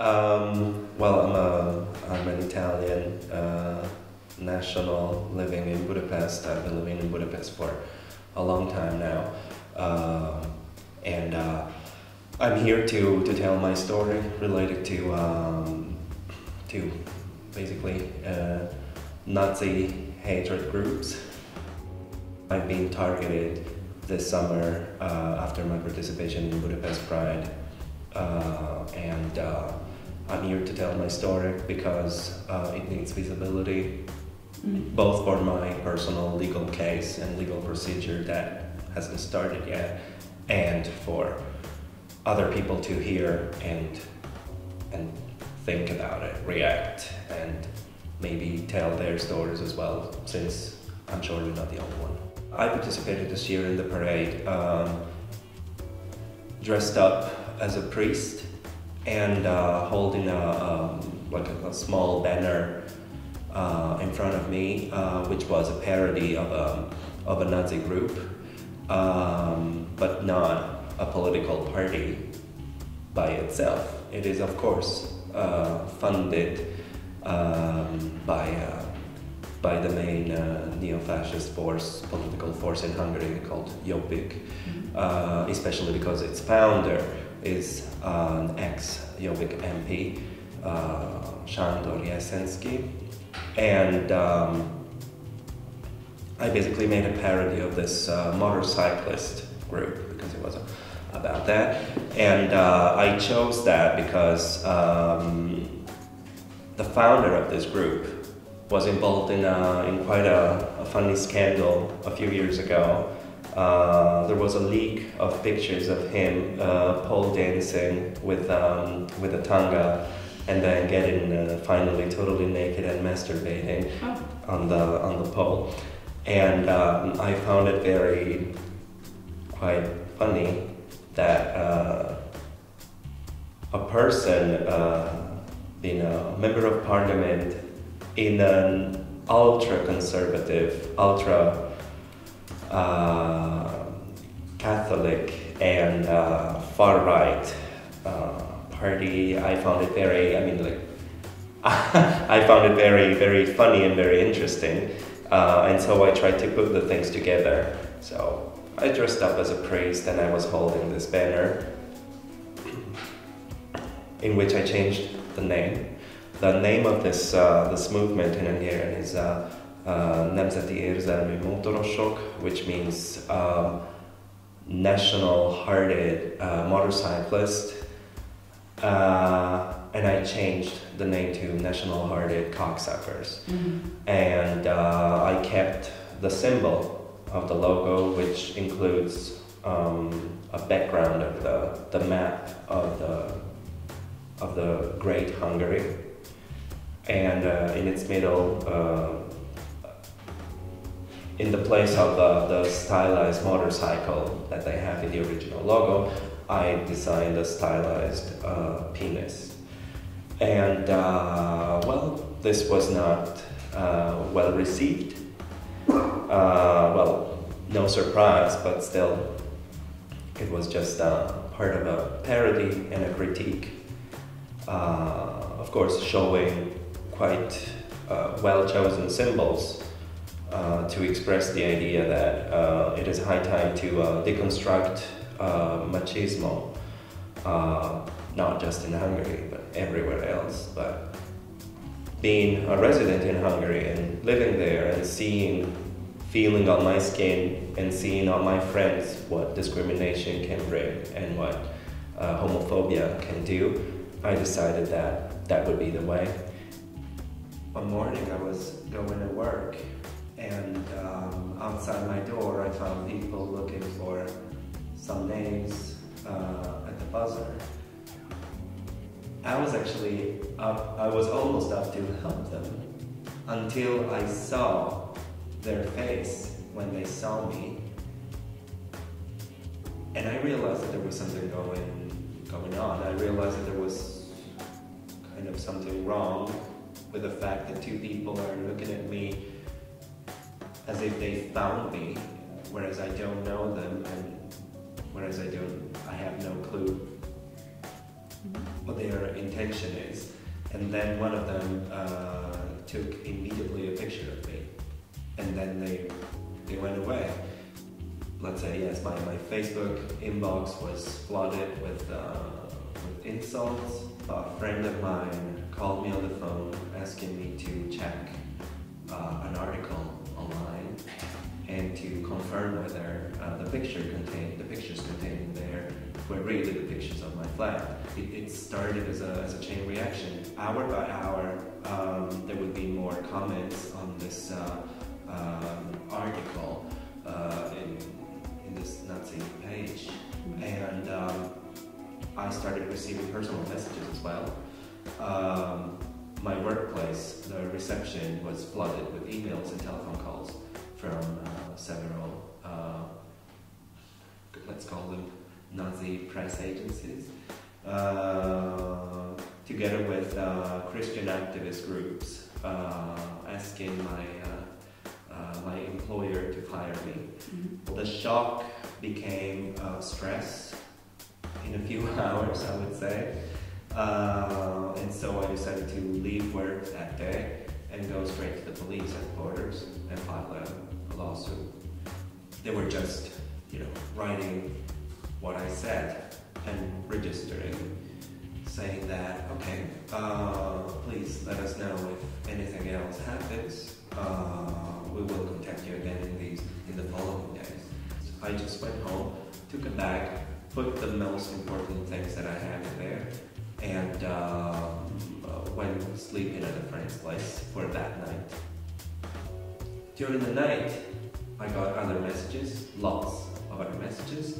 I'm an Italian national living in Budapest. I've been living in Budapest for a long time now. And I'm here to tell my story related to basically Nazi hatred groups. I've been targeted this summer after my participation in Budapest Pride. I'm here to tell my story because it needs visibility, both for my personal legal case and legal procedure that hasn't started yet, and for other people to hear and think about it, react, and maybe tell their stories as well, since I'm sure you're not the only one. I participated this year in the parade, dressed up as a priest and holding a small banner in front of me, which was a parody of a Nazi group, but not a political party by itself. It is, of course, funded by the main neo-fascist political force in Hungary called Jobbik, especially because its founder is an ex-Jobbik MP, Sándor Jeszenszky, and I basically made a parody of this motorcyclist group because it was about that, and I chose that because the founder of this group was involved in quite a funny scandal a few years ago. There was a leak of pictures of him pole dancing with a tanga, and then getting finally totally naked and masturbating on the pole. And I found it quite funny that a person being a member of parliament in an ultra-conservative, Catholic and far-right party, I found it I found it very funny and very interesting, and so I tried to put the things together. So I dressed up as a priest and I was holding this banner in which I changed the name. The name of this movement in Hungarian is Nemzeti Érzelmű Motorosok, which means national-hearted motorcyclist, and I changed the name to National-Hearted Cocksuckers. And I kept the symbol of the logo, which includes a background of the map of the Great Hungary. And in its middle, in the place of the stylized motorcycle that they have in the original logo, I designed a stylized penis. And well, this was not well received. Well, no surprise, but still, it was just part of a parody and a critique. Of course, showing quite well-chosen symbols to express the idea that it is high time to deconstruct machismo, not just in Hungary, but everywhere else. But being a resident in Hungary and living there and feeling on my skin and seeing on my friends what discrimination can bring and what homophobia can do, I decided that would be the way. One morning I was going to work, and outside my door I found people looking for some names at the buzzer. I was actually I was almost up to help them until I saw their face when they saw me, and I realized that there was something going on. I realized that there was kind of something wrong with the fact that two people are looking at me as if they found me, whereas I don't know them, and whereas I have no clue what their intention is. And then one of them took immediately a picture of me, and then they went away. Let's say, yes, my Facebook inbox was flooded with insults. A friend of mine called me on the phone asking me to check an article online and to confirm whether the pictures contained there were really the pictures of my flat. It started as a chain reaction. Hour by hour, there would be more comments on this article in this Nazi page, and I started receiving personal messages as well. My workplace, the reception was flooded with emails and telephone calls from several, let's call them Nazi press agencies, together with Christian activist groups asking my employer to fire me. Mm-hmm. The shock became stress in a few hours, I would say. And so I decided to leave work that day and go straight to the police headquarters and file a lawsuit. They were just, writing what I said and registering, saying that, okay, please let us know if anything else happens. We will contact you again in the following days. I just went home, took a bag, put the most important things that I had in there, and went sleeping at a friend's place for that night. During the night, I got other messages, lots of other messages.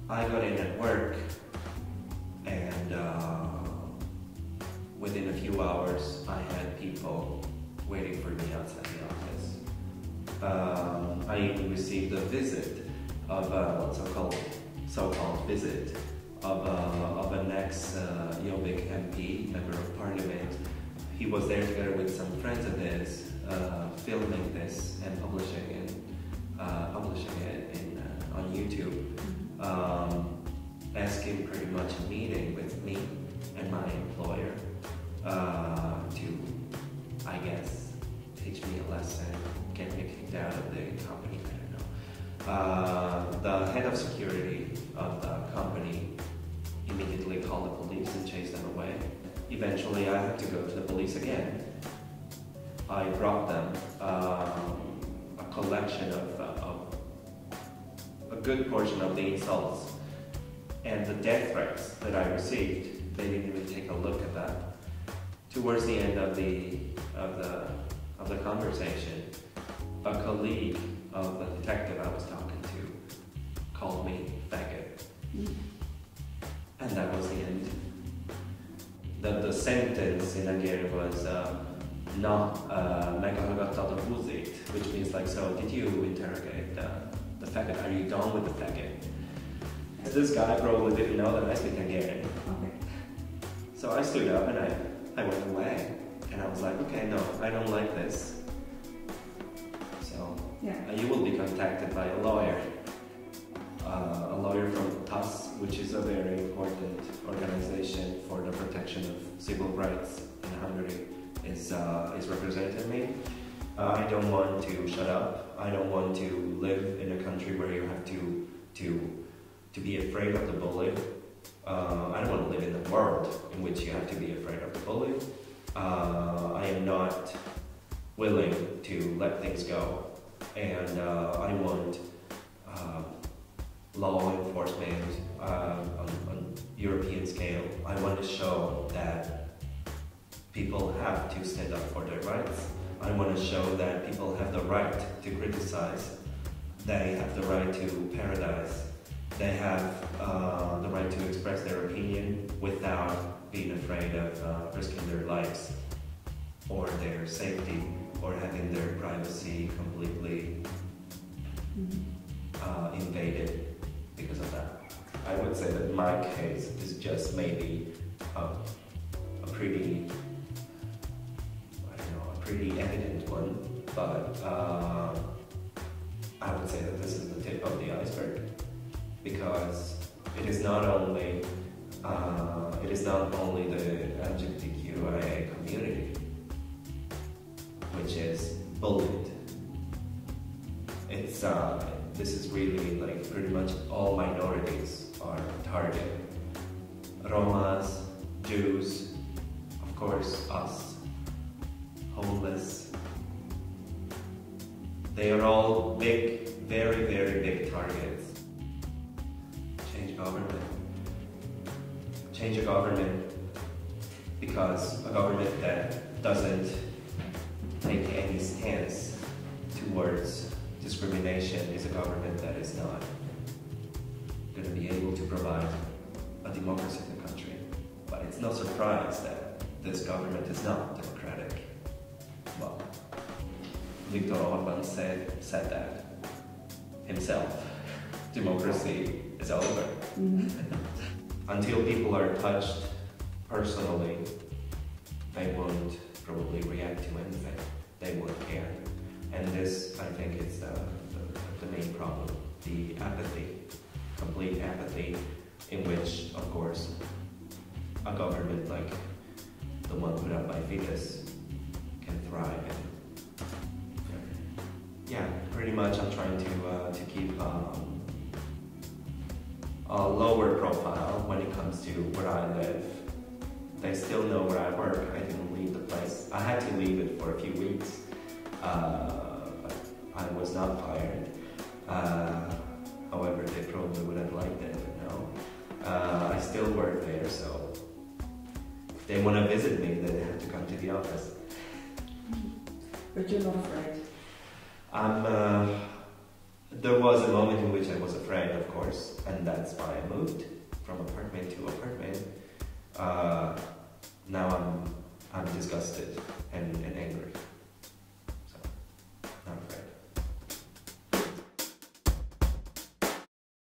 I got in at work, and within a few hours, I had people waiting for me outside the office. I even received a visit of so-called visit of an ex-Jobbik MP, member of parliament. He was there together with some friends of his, filming this and publishing it on YouTube, asking pretty much a meeting with me and my employer to, I guess, teach me a lesson, get me kicked out of the company, I don't know. The head of security of the company immediately called the police and chased them away. Eventually I had to go to the police again. I brought them a collection of a good portion of the insults and the death threats that I received. They didn't even take a look at that. Towards the end of the conversation, a colleague of the detective I was talking to called me faggot. And that was the end. The sentence in Hungary was meghallgattad a buzit, which means like, so did you interrogate the faggot? Are you done with the faggot? This guy probably didn't know that I speak Hungarian. Okay. So I stood up and I went away. And I was like, okay, no, I don't like this. So you will be contacted by a lawyer from TASZ, which is a very important organization for the protection of civil rights in Hungary, is representing me. I don't want to shut up. I don't want to live in a country where you have to be afraid of the bully. I don't want to live in a world in which you have to be afraid of the bully. I am not willing to let things go, and I want law enforcement on European scale. I want to show that people have to stand up for their rights. I want to show that people have the right to criticize. They have the right to paradise. They have the right to express their opinion without being afraid of risking their lives or their safety or having their privacy completely invaded because of that. I would say that my case is just maybe a pretty evident one, but I would say that this is the tip of the iceberg, because it is not only it is not only the LGBTQIA community which is bullied. It's this is really like pretty much all minorities are targeted. Romas, Jews, of course us, homeless. They are all big, very, very big targets. Change government. Change a government, because a government that doesn't take any stance towards discrimination is a government that is not going to be able to provide a democracy in the country. But it's no surprise that this government is not democratic. Well, Viktor Orban said that himself. Democracy is over. Until people are touched personally, they won't probably react to anything. They won't care. And this, I think, is the main problem. The apathy, complete apathy, in which, of course, a government like the one put up by Fidesz can thrive in. Yeah, pretty much I'm trying to keep a lower profile when it comes to where I live. They still know where I work. I didn't leave the place. I had to leave it for a few weeks. But I was not fired. However, they probably would have liked it, but no. I still work there, so if they want to visit me, then they have to come to the office. But you're not afraid? There was a moment in which I was afraid, of course, and that's why I moved from apartment to apartment. Now I'm disgusted and